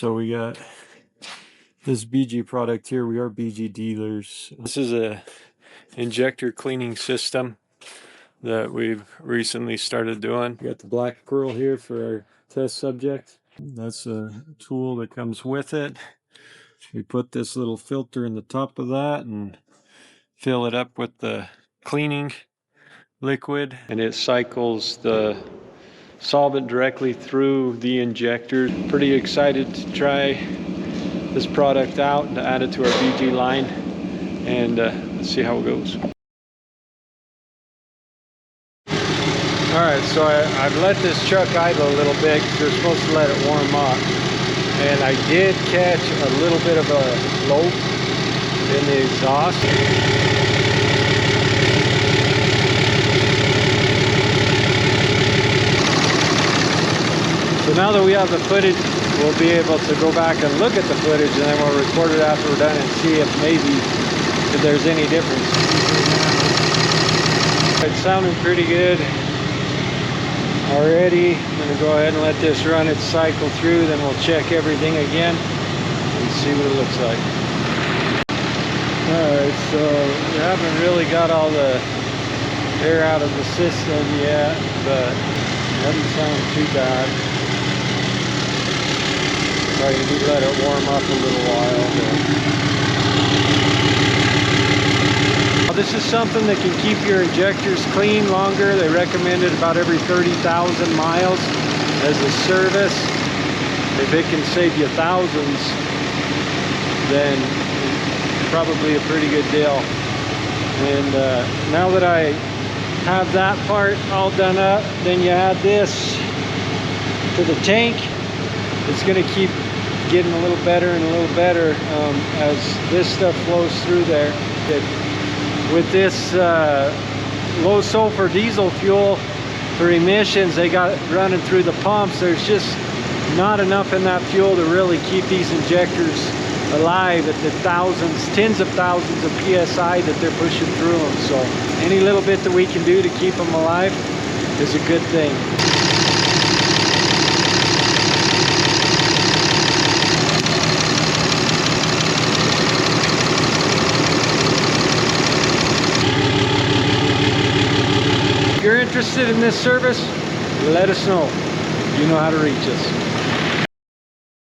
So we got this BG product here. We are BG dealers. This is a injector cleaning system that we've recently started doing. We got the black pearl here for our test subject. That's a tool that comes with it. We put this little filter in the top of that and fill it up with the cleaning liquid, and it cycles the solvent directly through the injector. Pretty excited to try this product out and to add it to our BG line, and let's see how it goes. Alright, so I've let this truck idle a little bit because you're supposed to let it warm up, and I did catch a little bit of a lope in the exhaust. So now that we have the footage, we'll be able to go back and look at the footage, and then we'll record it after we're done and see if there's any difference. It's sounding pretty good already. I'm going to go ahead and let this run its cycle through, then we'll check everything again and see what it looks like. Alright, so we haven't really got all the air out of the system yet, but it doesn't sound too bad. Probably need to let it warm up a little while. This is something that can keep your injectors clean longer. They recommend it about every 30,000 miles as a service. If it can save you thousands, then probably a pretty good deal. And now that I have that part all done up, then you add this to the tank. It's going to keep getting a little better and a little better as this stuff flows through there. With this low sulfur diesel fuel for emissions they got running through the pumps, there's just not enough in that fuel to really keep these injectors alive at the thousands, tens of thousands of PSI that they're pushing through them. So any little bit that we can do to keep them alive is a good thing. If you're interested in this service, let us know. You know how to reach us.